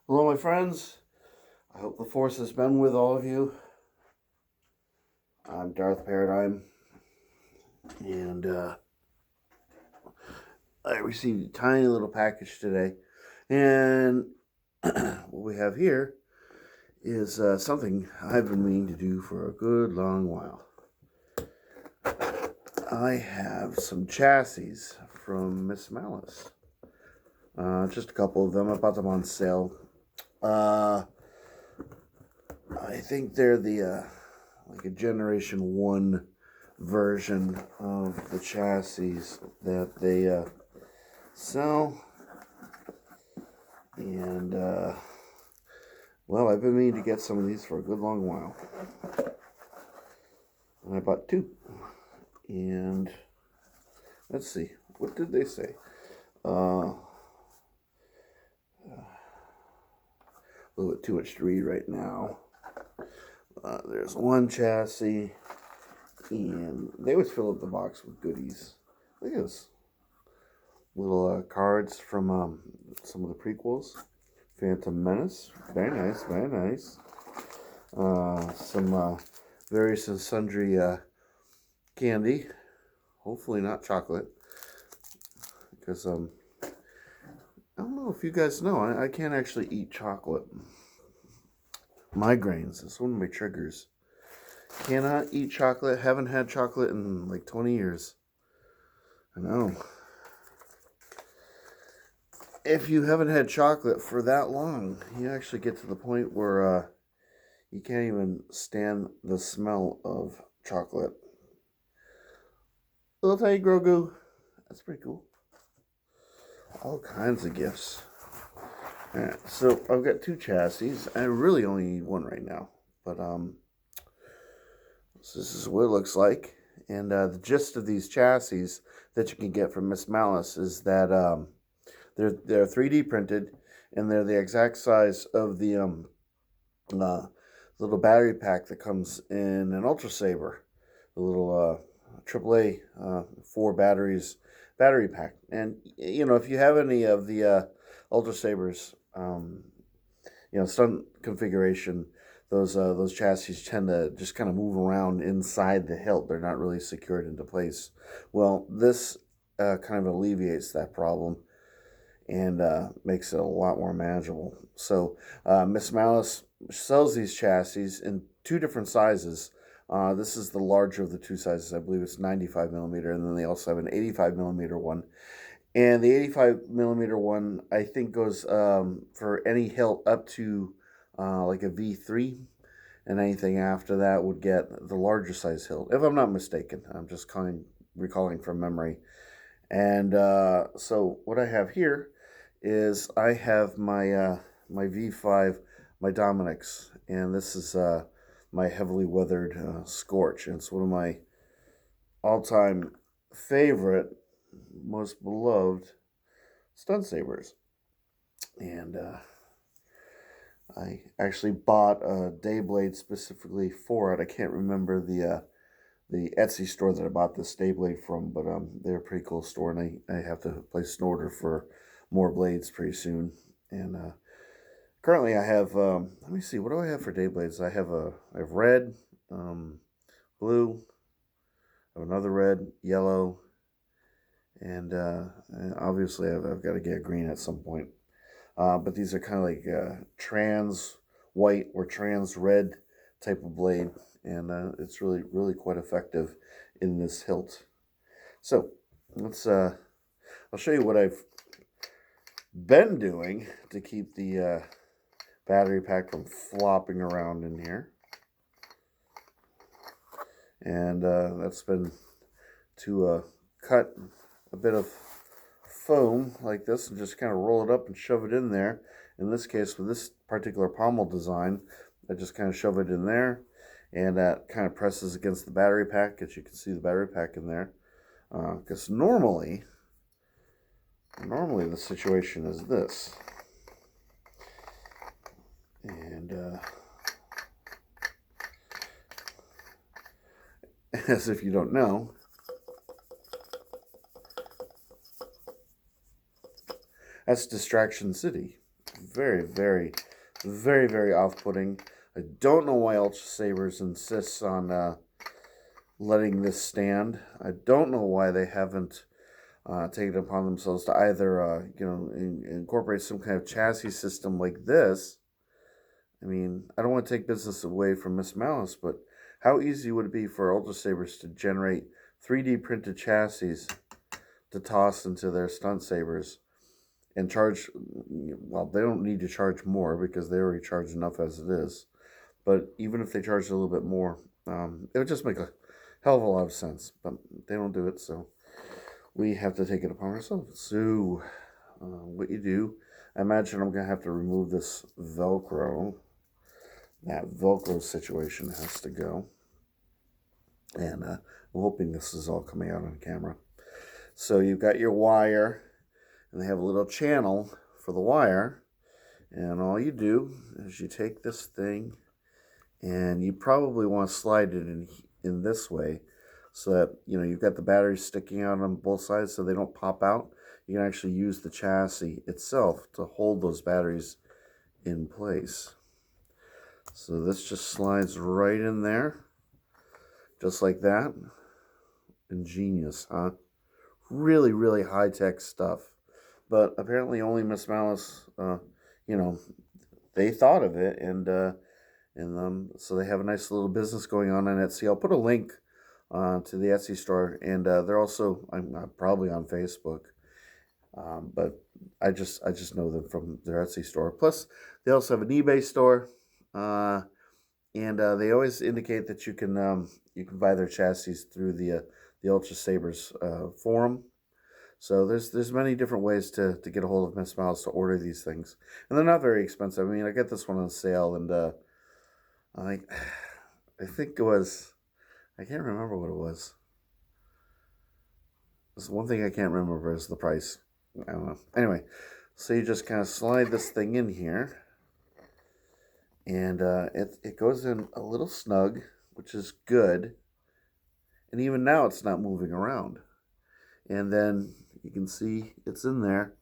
Hello, my friends. I hope the force has been with all of you. I'm Darth Paradigm, and I received a tiny little package today. And what we have here is something I've been meaning to do for a good long while. I have some chassis from MsMalice. Just a couple of them. I bought them on sale. I think they're the like a Generation 1 version of the chassis that they sell. And, well, I've been meaning to get some of these for a good long while. And I bought two. And, let's see, what did they say? A little bit too much to read right now. There's one chassis, and they always fill up the box with goodies. Look at this. Little cards from some of the prequels. Phantom Menace. Very nice, very nice. Some various and sundry candy. Hopefully not chocolate. Because, I don't know if you guys know, I can't actually eat chocolate. Migraines, it's one of my triggers. Cannot eat chocolate. Haven't had chocolate in like 20 years. I know. If you haven't had chocolate for that long, you actually get to the point where you can't even stand the smell of chocolate. Little tiny Grogu. That's pretty cool. All kinds of gifts. Alright, so I've got two chassis. I really only need one right now. But so this is what it looks like. And the gist of these chassis that you can get from MsMalice is that they're 3D printed, and they're the exact size of the little battery pack that comes in an Ultra Saber, the little AAA 4 batteries battery pack. And you know, if you have any of the Ultra Sabers, stunt configuration, those chassis tend to just kind of move around inside the hilt. They're not really secured into place. Well, this kind of alleviates that problem and makes it a lot more manageable. So MsMalice sells these chassis in two different sizes. This is the larger of the two sizes. I believe it's 95 millimeter, and then they also have an 85 millimeter one. And the 85 millimeter one, I think, goes for any hilt up to like a V3, and anything after that would get the larger size hilt, if I'm not mistaken. I'm just recalling from memory. And so what I have here is I have my my V5, my Dominix, and this is my heavily weathered Scorch. And it's one of my all-time favorite, most beloved stunt sabers. And I actually bought a day blade specifically for it. I can't remember the Etsy store that I bought this day blade from, but they're a pretty cool store, and I have to place an order for more blades pretty soon. And currently I have, let me see, what do I have for day blades? I have red, blue, I have another red, yellow, and obviously I've got to get green at some point. But these are kind of like trans white or trans red type of blade, and it's really quite effective in this hilt. So let's I'll show you what I've been doing to keep the battery pack from flopping around in here. And that's been to cut a bit of foam like this and just kind of roll it up and shove it in there. In this case, with this particular pommel design, I just kind of shove it in there, and that kind of presses against the battery pack, as you can see the battery pack in there. Because normally the situation is this. And as if you don't know, that's Distraction City. very, very, very, very off-putting. I don't know why Ultra Sabers insists on letting this stand. I don't know why they haven't taken it upon themselves to either, incorporate some kind of chassis system like this. I mean, I don't want to take business away from MsMalice, but how easy would it be for Ultra Sabers to generate 3D printed chassis to toss into their stunt sabers and charge? Well, they don't need to charge more because they already charge enough as it is. But even if they charge a little bit more, it would just make a hell of a lot of sense. But they don't do it, so we have to take it upon ourselves. So, what you do, I imagine I'm going to have to remove this Velcro. That Velcro situation has to go. And I'm hoping this is all coming out on camera. So you've got your wire, and they have a little channel for the wire. And all you do is you take this thing, and you probably want to slide it in this way, so that you've got the batteries sticking out on both sides, so they don't pop out. You can actually use the chassis itself to hold those batteries in place. So this just slides right in there, just like that. Ingenious, huh? Really, really high-tech stuff. But apparently only MsMalice, they thought of it, and so they have a nice little business going on Etsy. I'll put a link to the Etsy store, and they're also, I'm probably on Facebook, but I just know them from their Etsy store. Plus, they also have an eBay store, and they always indicate that you can buy their chassis through the Ultra Sabers forum. So there's many different ways to get a hold of MsMalice to order these things, and they're not very expensive. I mean, I got this one on sale, and I think it was, I can't remember what it was. There's one thing I can't remember is the price. I don't know. Anyway, so you just kind of slide this thing in here, and it goes in a little snug, which is good. And even now it's not moving around. And then you can see it's in there.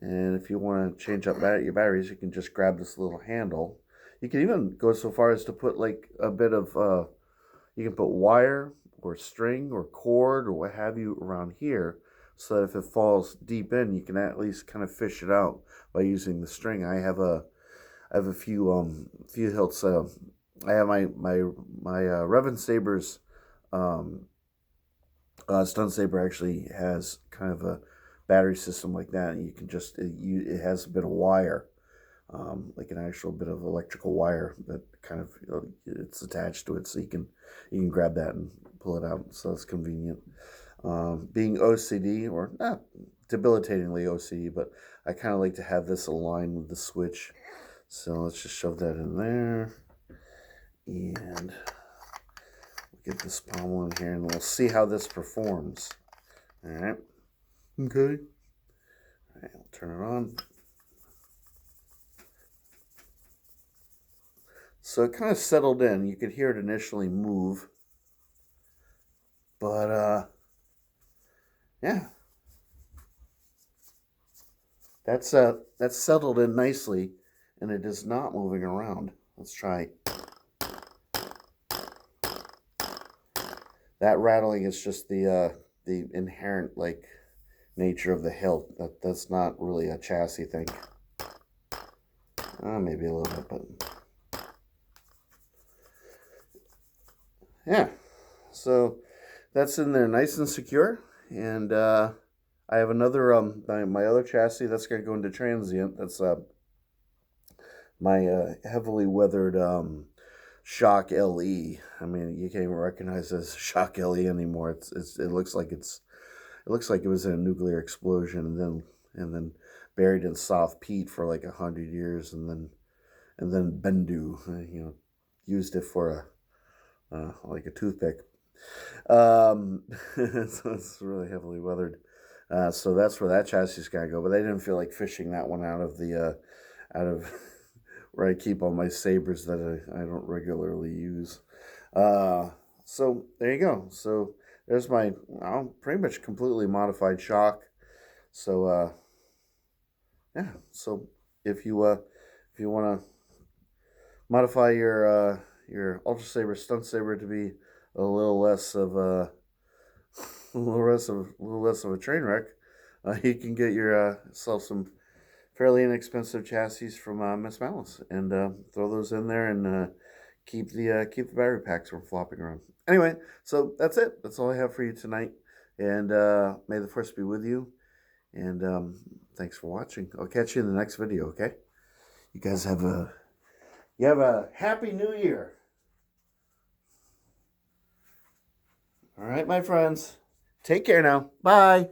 And if you want to change up your batteries, you can just grab this little handle. You can even go so far as to put like a bit of, you can put wire or string or cord or what have you around here, so that if it falls deep in, you can at least kind of fish it out by using the string. I have a few hilts. I have my Revan Sabers stunt saber actually has kind of a battery system like that, and you can just it has a bit of wire, like an actual bit of electrical wire that kind of it's attached to it, so you can grab that and pull it out. So it's convenient. Being OCD, or not debilitatingly OCD, but I kind of like to have this aligned with the switch. So let's just shove that in there, and get this pommel in here, and we'll see how this performs. All right. Okay. All right, we'll turn it on. So it kind of settled in. You could hear it initially move, but yeah, that's settled in nicely, and it is not moving around. Let's try. That rattling is just the inherent nature of the hilt. That's not really a chassis thing. Maybe a little bit, but yeah. So that's in there nice and secure, and I have another my other chassis that's going to go into transient. That's my heavily weathered Shock LE. I mean, you can't even recognize it as Shock LE anymore. It looks like it was in a nuclear explosion and then buried in soft peat for like 100 years, and then Bendu, used it for like a toothpick. So it's really heavily weathered. So that's where that chassis is gonna go. But they didn't feel like fishing that one out of where I keep all my sabers that I don't regularly use. So there you go. So there's my pretty much completely modified shock. So yeah. So if you want to modify your Ultra Saber Stunt Saber to be a little less of a little less of a train wreck, you can get yourself some fairly inexpensive chassis from MsMalice and throw those in there and keep the battery packs from flopping around. Anyway, so that's it. That's all I have for you tonight. And may the force be with you. And thanks for watching. I'll catch you in the next video. Okay? You guys have a happy New Year. All right, my friends. Take care now. Bye.